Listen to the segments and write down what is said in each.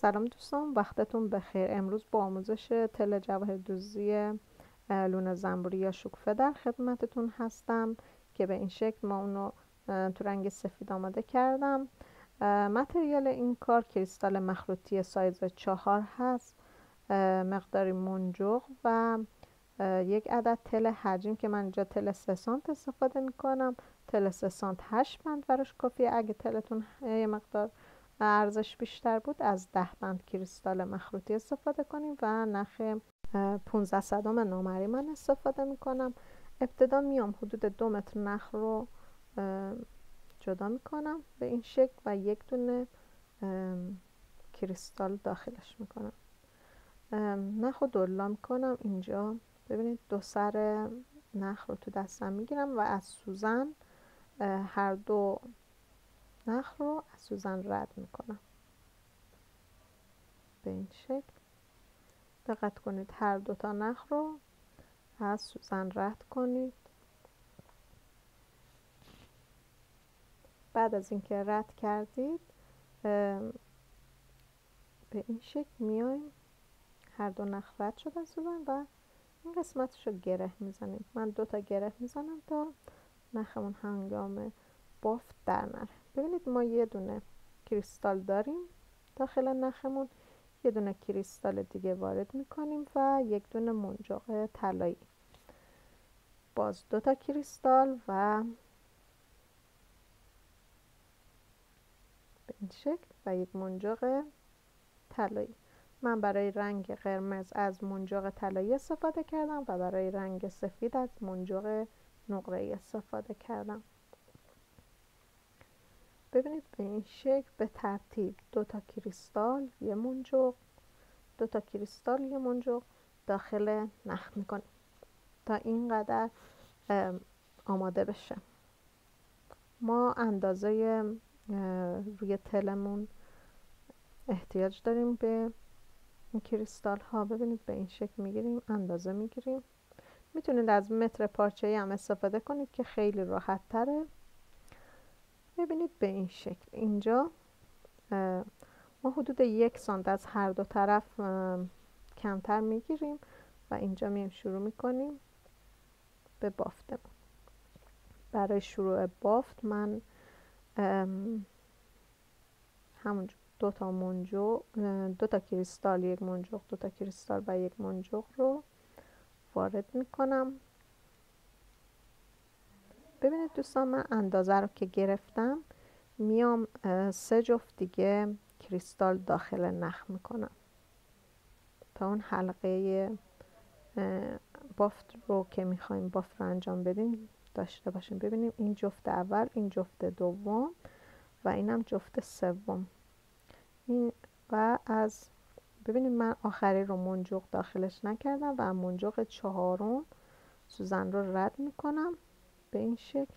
سلام دوستان، وقتتون بخیر. امروز با آموزش تل جواهردوزی لون زنبوری یا شکوفه در خدمتتون هستم که به این شکل ما اونو تو رنگ سفید آماده کردم. متریال این کار کریستال مخروطی سایز 4 هست، مقداری منجق و یک عدد تل حجم که من اینجا تل 3 سانت استفاده میکنم. تل 3 سانت 8 بند براش کافیه. اگه تلتون یه مقدار ارزش بیشتر بود از 10 بند کریستال مخروطی استفاده کنیم و نخ 15 صدم نامری من استفاده میکنم. ابتدا میام حدود 2 متر نخ رو جدا میکنم به این شکل و یک دونه کریستال داخلش میکنم. نخ رو دولا میکنم. اینجا ببینید دو سر نخ رو تو دستم میگیرم و از سوزن هر دو نخ رو از سوزن رد میکنم به این شکل. دقت کنید هر دو تا نخ رو از سوزن رد کنید. بعد از اینکه رد کردید به این شکل میایم، هر دو نخ رد شد از سوزن و این قسمتش رو گره میزنیم. من 2 تا گره میزنم تا نخمون هنگام بافت در نره. ببینید ما یه دونه کریستال داریم داخل نخمون، یه دونه کریستال دیگه وارد میکنیم و یک دونه منجاق طلایی، باز 2 تا کریستال و به این شکل و یک منجاق طلایی. من برای رنگ قرمز از منجاق طلایی استفاده کردم و برای رنگ سفید از منجاق نقره‌ای استفاده کردم. ببینید به این شکل به ترتیب 2 تا کریستال، یه منجاق، 2 تا کریستال، یه منجاق داخل نخ میکنیم تا اینقدر آماده بشه. ما اندازه روی تلمون احتیاج داریم به این کریستال ها. ببینید به این شکل میگیریم، اندازه میگیریم. میتونید از متر پارچه‌ای هم استفاده کنید که خیلی راحت تره. ببینید به این شکل اینجا ما حدود 1 سانت از هر دو طرف کمتر میگیریم و اینجا میم شروع میکنیم به بافتمون. برای شروع بافت من همونجا 2 تا منجاق، 2 تا کریستال، یک منجاق، 2 تا کریستال و یک منجاق رو وارد میکنم. ببینید دوستان من اندازه رو که گرفتم میام 3 جفت دیگه کریستال داخل نخ میکنم تا اون حلقه بافت رو که میخوایم بافت رو انجام بدیم داشته باشیم. ببینیم این جفت اول، این جفت دوم و اینم جفت سوم. این و از ببینید من آخری رو منجاق داخلش نکردم و منجاق چهارم سوزن رو رد میکنم به این شکل.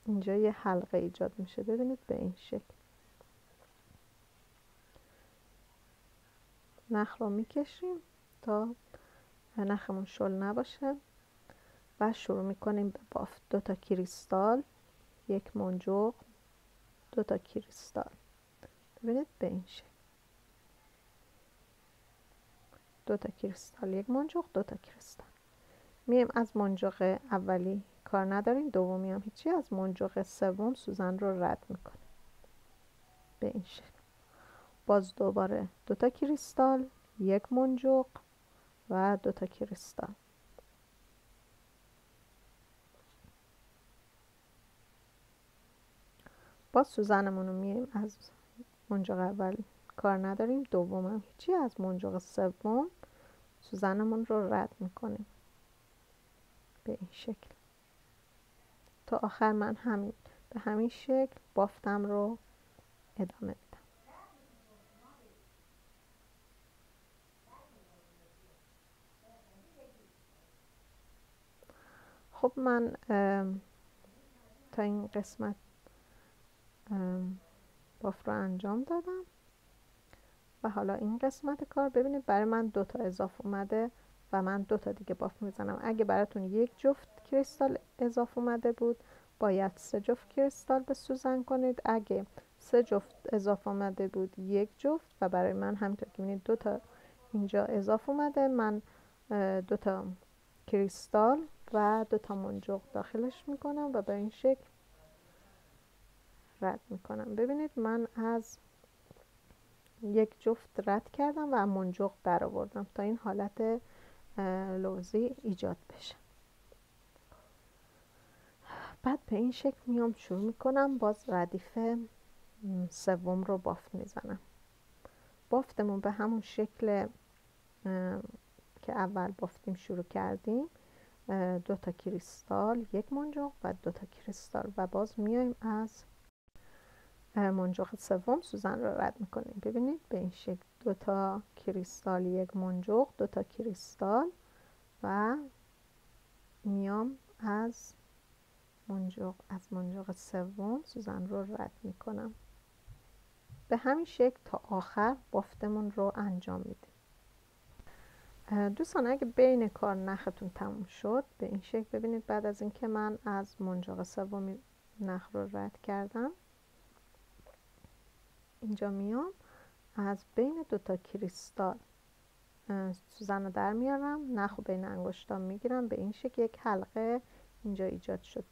اینجا یه حلقه ایجاد میشه. ببینید به این شکل نخ رو میکشیم تا نخمون شل نباشه و شروع میکنیم به بافت. 2 تا کریستال، یک منجاق، 2 تا کریستال. ببینید به این شکل 2 تا کریستال، یک منجاق، 2 تا کریستال. میم از منجاق اولی کار نداریم، دومی هم هیچی. از منجاق سوم سوزن رو رد میکنیم به این شکل. باز دوباره 2 تا کریستال، یک منجاق و 2 تا کریستال. باز سوزنمون رو میایم از منجاق اول کار نداریم، دوم هم هیچی. از منجاق سوم سوزنمون رو رد میکنیم به این شکل تا آخر. من به همین شکل بافتم رو ادامه میدم. خب من تا این قسمت بافت رو انجام دادم و حالا این قسمت کار ببینید برای من 2 تا اضافه اومده و من 2 تا دیگه بافت میزنم. اگه براتون یک جفت کریستال اضافه اومده بود باید 3 جفت کریستال به سوزن کنید. اگه 3 جفت اضافه آمده بود 1 جفت و برای من همینطور که می‌بینید 2 تا اینجا اضافه اومده، من 2 تا کریستال و 2 تا منجق داخلش میکنم و به این شکل رد میکنم. ببینید من از 1 جفت رد کردم و منجق در آوردم تا این حالت لوزی ایجاد بشه. بعد به این شکل میام شروع میکنم باز ردیف سوم رو بافت میزنم. بافتمون به همون شکل که اول بافتیم شروع کردیم، 2 تا کریستال، 1 منجق و 2 تا کریستال و باز میایم از منجق سوم سوزن رو رد میکنیم. ببینید به این شکل 2 تا کریستال، 1 منجق، 2 تا کریستال و میام از منجق سوم سوزن رو رد میکنم. به همین شکل تا آخر بافتمون رو انجام میدیم. دوستان اگه بین کار نختون تموم شد به این شکل ببینید بعد از اینکه من از منجق سوم نخ رو رد کردم اینجا میام از بین 2 تا کریستال سوزن رو در میارم، نخ رو بین انگشتام میگیرم، به این شکل یک حلقه اینجا ایجاد شد.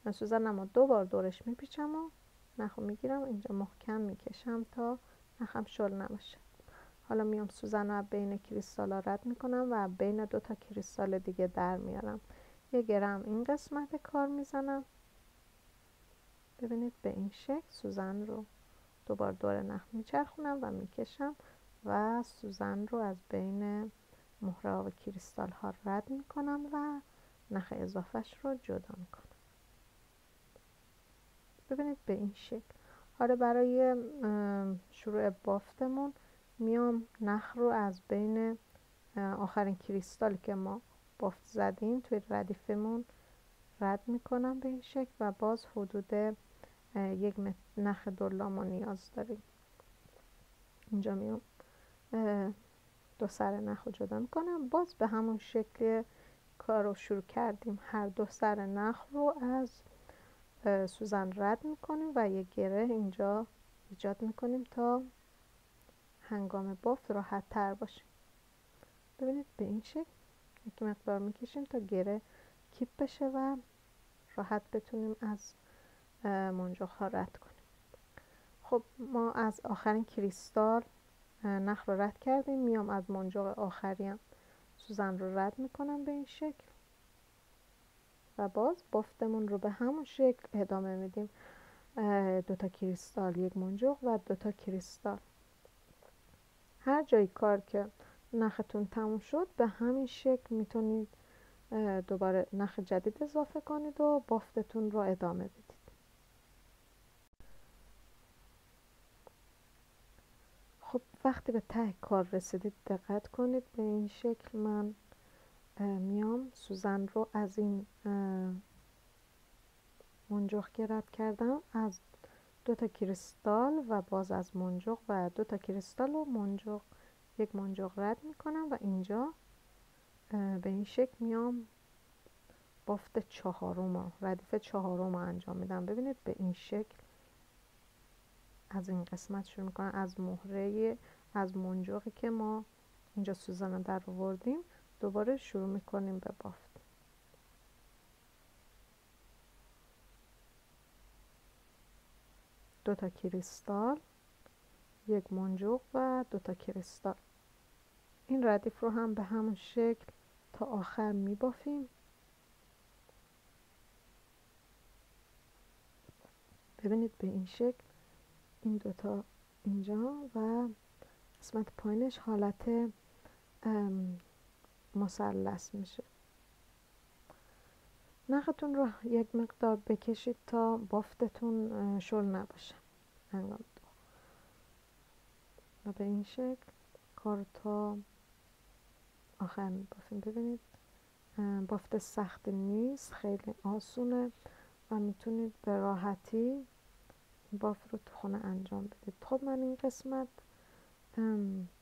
من سوزنم رو 2 بار دورش میپیچم و نخ رو میگیرم اینجا محکم میکشم تا نخم شل نباشه. حالا میام سوزن رو بین کریستال ها رد میکنم و بین 2 تا کریستال دیگه در میارم. یه گرم این قسمت کار میزنم. ببینید به این شکل سوزن رو 2 بار دور نخ میچرخونم و میکشم و سوزن رو از بین مهره ها و کریستال ها رد میکنم و نخ اضافهش رو جدا میکنم. ببینید به این شکل. حالا برای شروع بافتمون میام نخ رو از بین آخرین کریستالی که ما بافت زدیم توی ردیفمون رد میکنم به این شکل و باز حدود 1 نخ دولا ما نیاز داریم. اینجا میام 2 سر نخ رو جدا میکنم. باز به همون شکل کار رو شروع کردیم، هر 2 سر نخ رو از سوزن رد میکنیم و یک گره اینجا ایجاد میکنیم تا هنگام بافت راحت تر باشه. ببینید به این شکل یک مقدار میکشیم تا گره کیپ بشه و راحت بتونیم از منجق ها رد کنیم. خب ما از آخرین کریستال نخ رو رد کردیم، میام از منجق آخری هم سوزن رو رد میکنم به این شکل و باز بافتمون رو به همون شکل ادامه میدیم. 2 تا کریستال، 1 منجق و 2 تا کریستال. هر جای کار که نختون تموم شد به همین شکل میتونید دوباره نخ جدید اضافه کنید و بافتتون رو ادامه بدید. خب وقتی به ته کار رسیدید دقت کنید به این شکل من میام سوزن رو از این منجق که رد کردم از 2 تا کریستال و باز از منجق و 2 تا کریستال و منجق 1 منجق رد میکنم و اینجا به این شکل میام بافت چهارم ردیف چهارم انجام میدم. ببینید به این شکل از این قسمت شروع میکنم، از مهره از منجقی که ما اینجا سوزن در آوردیم دوباره شروع میکنیم به بافت. دو تا کریستال، 1 منجق و 2 تا کریستال. این ردیف رو هم به همون شکل تا آخر میبافیم. ببینید به این شکل این دوتا اینجا و قسمت پایینش حالت مثلث میشه. نختون رو یک مقدار بکشید تا بافتتون شل نباشه هنگام و به این شکل کار تا آخر میبافیم. ببینید بافت سخت نیست، خیلی آسونه و میتونید به راحتی بافت رو تو خونه انجام بدید. خب من این قسمت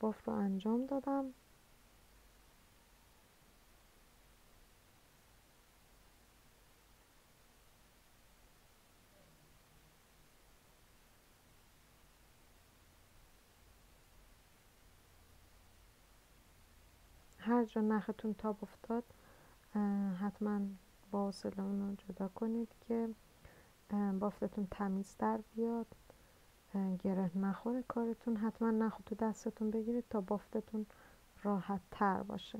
بافت رو انجام دادم. هر جا نختون تاب افتاد حتما با حوصله اون رو جدا کنید که بافتتون تمیز در بیاد، گره نخوره کارتون. حتما نخ تو دستتون بگیرید تا بافتتون راحت تر باشه.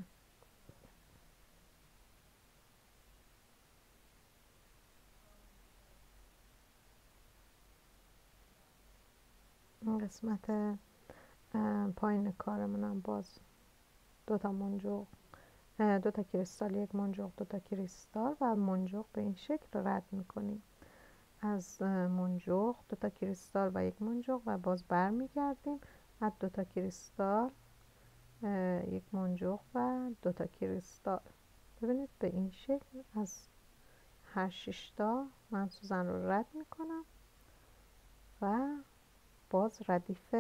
این قسمت پایین کارمونم باز 2 منجوق، 2 کریستال، 1 منجوق، 2 کریستال و منجوق به این شکل رد میکنیم. از منجوق 2 کریستال و 1 منجوق و باز برمیگردیم از 2 کریستال، 1 منجوق و 2 کریستال. ببینید به این شکل از هر 6 تا من سوزن رو رد میکنم و باز ردیف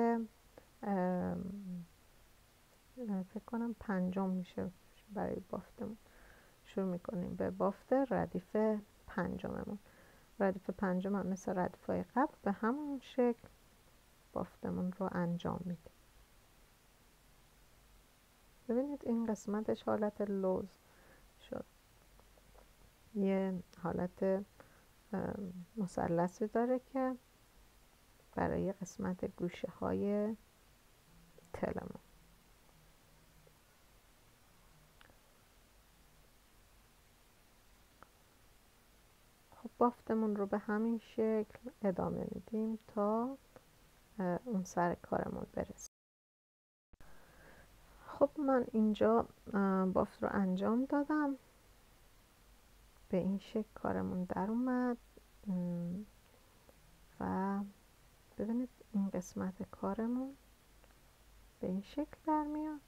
فکر کنم 5 میشه برای بافتمون. شروع میکنیم به بافت ردیف 5. ردیف 5 هم مثل ردیف‌های قبل به همون شکل بافتمون رو انجام میدیم. ببینید این قسمتش حالت لوز شد، یه حالت مثلثی داره که برای قسمت گوشه های تلمون. خب بافتمون رو به همین شکل ادامه میدیم تا اون سر کارمون برسیم. خب من اینجا بافت رو انجام دادم، به این شکل کارمون در اومد و ببینید این قسمت کارمون به این شکل در میاد.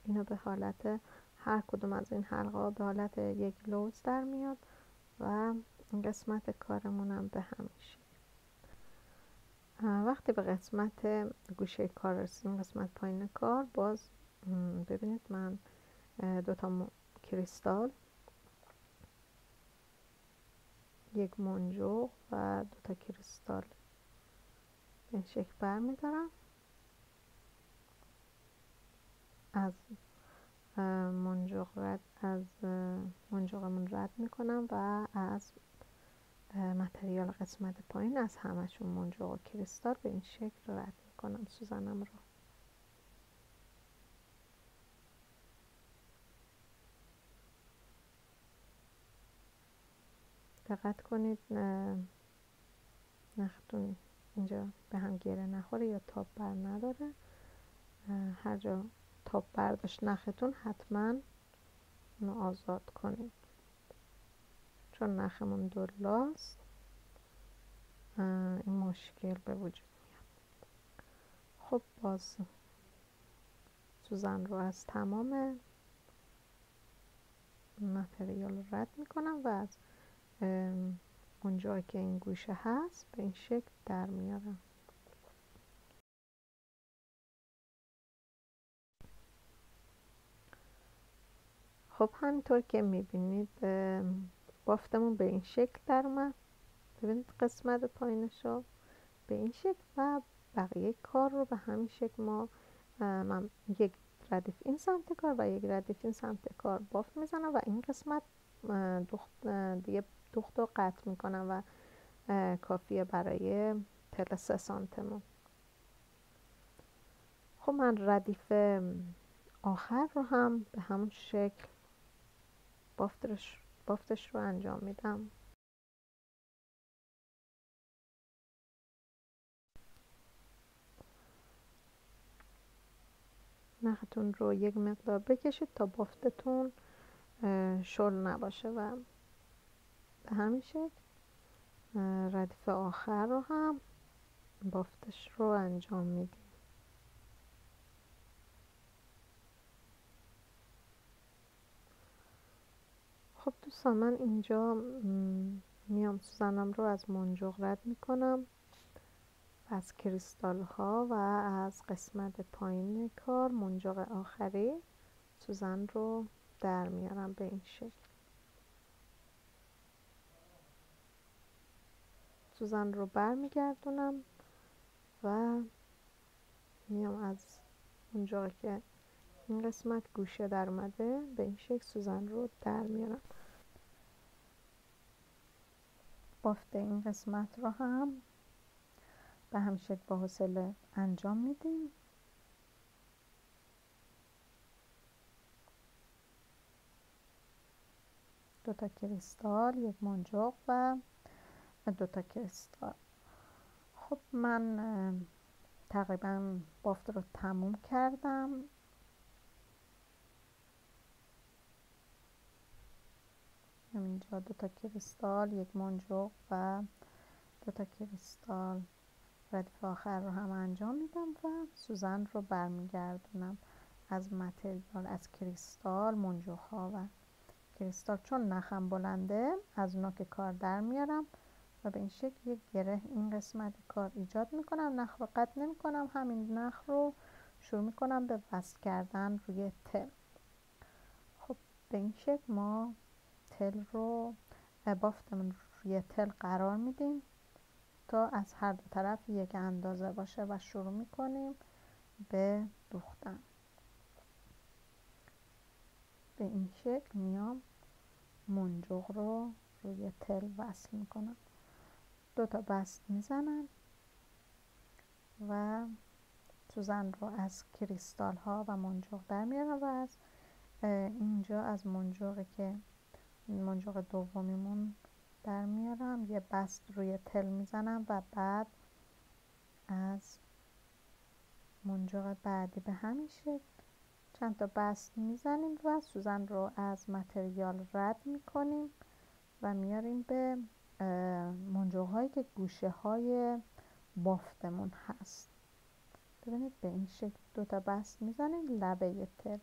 اینو به حالت هر کدوم از این حلقه ها به حالت یک لوز در میاد و این قسمت کارمون هم به همین شکل. وقتی به قسمت گوشه کار رسیدیم، قسمت پایین کار، باز ببینید من 2 کریستال، 1 منجوق و 2 کریستال به این شکل برمیدارم. از منجوقمون رد میکنم و از متریال قسمت پایین از همشون منجوق و کریستال به این شکل رد میکنم سوزنم رو. دقت کنید نختون اینجا به هم گره نخوره یا تاب بر نداره. هر جا تاب برداشت نختون حتما اونو آزاد کنید، چون نخمون دولاست این مشکل به وجود میاد. خب باز سوزن رو از تمام متریال رد میکنم و از اونجا که این گوشه هست به این شکل در میارم. خب همینطور که میبینید بافتمون به این شکل در اومد. ببینید قسمت پایینش رو به این شکل و بقیه کار رو به همین شکل من یک ردیف این سمت کار و یک ردیف این سمت کار بافت میزنم و این قسمت دیگه دوخت رو قطع میکنم و کافیه برای تل 3 سانتمون. خب من ردیف آخر رو هم به همون شکل بافتش رو انجام میدم. نختون رو یک مقدار بکشید تا بافتتون شل نباشه و به همین شکل ردیف آخر رو هم بافتش رو انجام میدیم. خب دوستان من اینجا میام سوزنم رو از منجوق رد میکنم، از کریستال ها و از قسمت پایین کار منجوق آخری سوزن رو در میارم به این شکل. سوزن رو برمیگردونم و میام از اونجا که این قسمت گوشه در اومده، به این شکل سوزن رو در میارم. بافت این قسمت رو هم به همین شکل با حوصله انجام میدیم. دو تا کریستال، یک منجق و دو تا کریستال. خب من تقریبا بافت رو تموم کردم. اینجا دو تا کریستال، یک منجق و دو تا کریستال ردیف آخر رو هم انجام میدم و سوزن رو برمیگردونم از متریال، از کریستال، منجق ها و کریستال. چون نخم بلنده از نوک کار در میارم و به این شکل یک گره این قسمت کار ایجاد میکنم. نخ رو قطع نمی کنم، همین نخ رو شروع میکنم به وصل کردن روی تل. خب به این شکل ما تل رو بافتمون روی تل قرار میدیم تا از هر دو طرف یک اندازه باشه و شروع میکنیم به دوختن. به این شکل میام منجق رو روی تل وصل میکنم، دو تا بست میزنم و سوزن رو از کریستال ها و منجق در میارم و از اینجا از منجقی که منجق دومیمون در میارم، یه بست روی تل میزنم و بعد از منجق بعدی به همین شکل چند تا بست میزنیم و سوزن رو از متریال رد میکنیم و میاریم به منجق هایی که گوشه های بافتمون هست. ببینید به این شکل دو تا بست میزنیم لبه تل،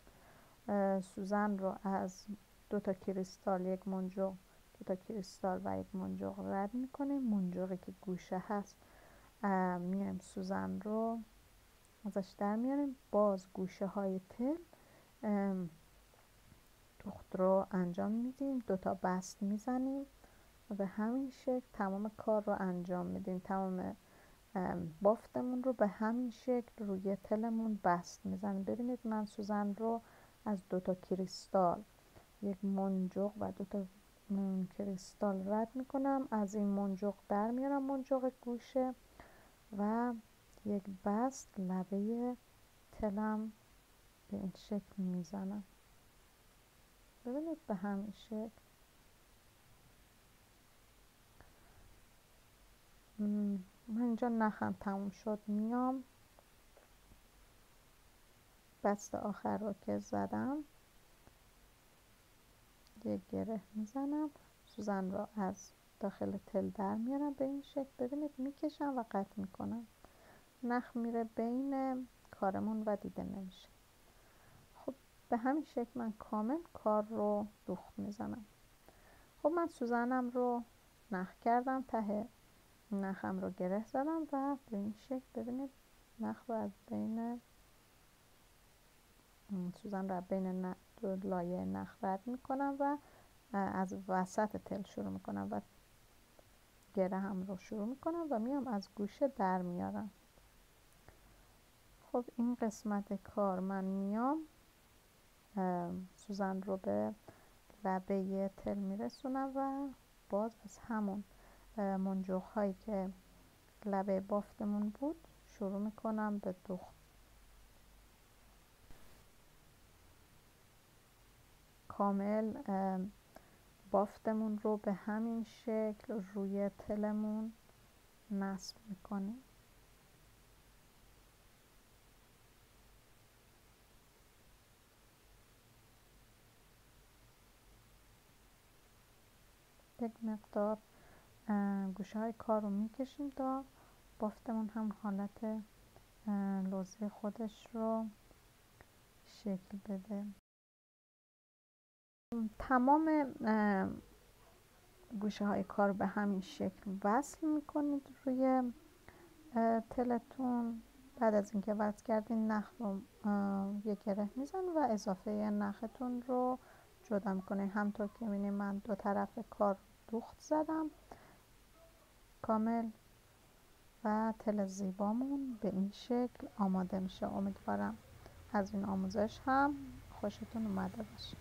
سوزن رو از دو تا کریستال، یک منجق، دو تا کریستال و یک منجق رد میکنیم. منجقی که گوشه هست میایم سوزن رو ازش در میاریم، باز گوشه های تل دوخت رو انجام میدیم، دو تا بست میزنیم و به همین شکل تمام کار رو انجام میدیم. تمام بافتمون رو به همین شکل روی تلمون بست میزنیم. ببینید من سوزن رو از دو تا کریستال، یک منجق و دو تا کریستال رد میکنم، از این منجق در میارم منجق گوشه و یک بست لبه تلم به این شکل میزنم. ببینید به همین شکل من اینجا نخم تموم شد، میام بست آخر رو که زدم یک گره میزنم، سوزن رو از داخل تل در میارم به این شکل. ببینید میکشم و قطع میکنم، نخ میره بین کارمون و دیده نمیشه. خب به همین شکل من کامل کار رو دوخت میزنم. خب من سوزنم رو نخ کردم، ته نخم رو گره زدم و به این شکل ببینید نخ رو از بین سوزن رو بین دو لایه نخ رد میکنم و از وسط تل شروع میکنم و گره هم رو شروع میکنم و میام از گوشه در میارم. خب این قسمت کار من میام سوزن رو به لبه تل میرسونم و باز از همون منجق هایی که لبه بافتمون بود شروع میکنم به دوخت. کامل بافتمون رو به همین شکل روی تلمون نصب میکنیم. یک مقدار گوشه های کار رو میکشیم تا بافتمون هم حالت لوزی خودش رو شکل بده. تمام گوشه های کار به همین شکل وصل میکنید روی تلتون. بعد از اینکه وصل کردین نخ رو یک گره میزن و اضافه نختون رو جدا میکنید. همطور که میبینید من دو طرف کار دوخت زدم کامل و تل زیبامون به این شکل آماده میشه. امیدوارم از این آموزش هم خوشتون اومده باشه.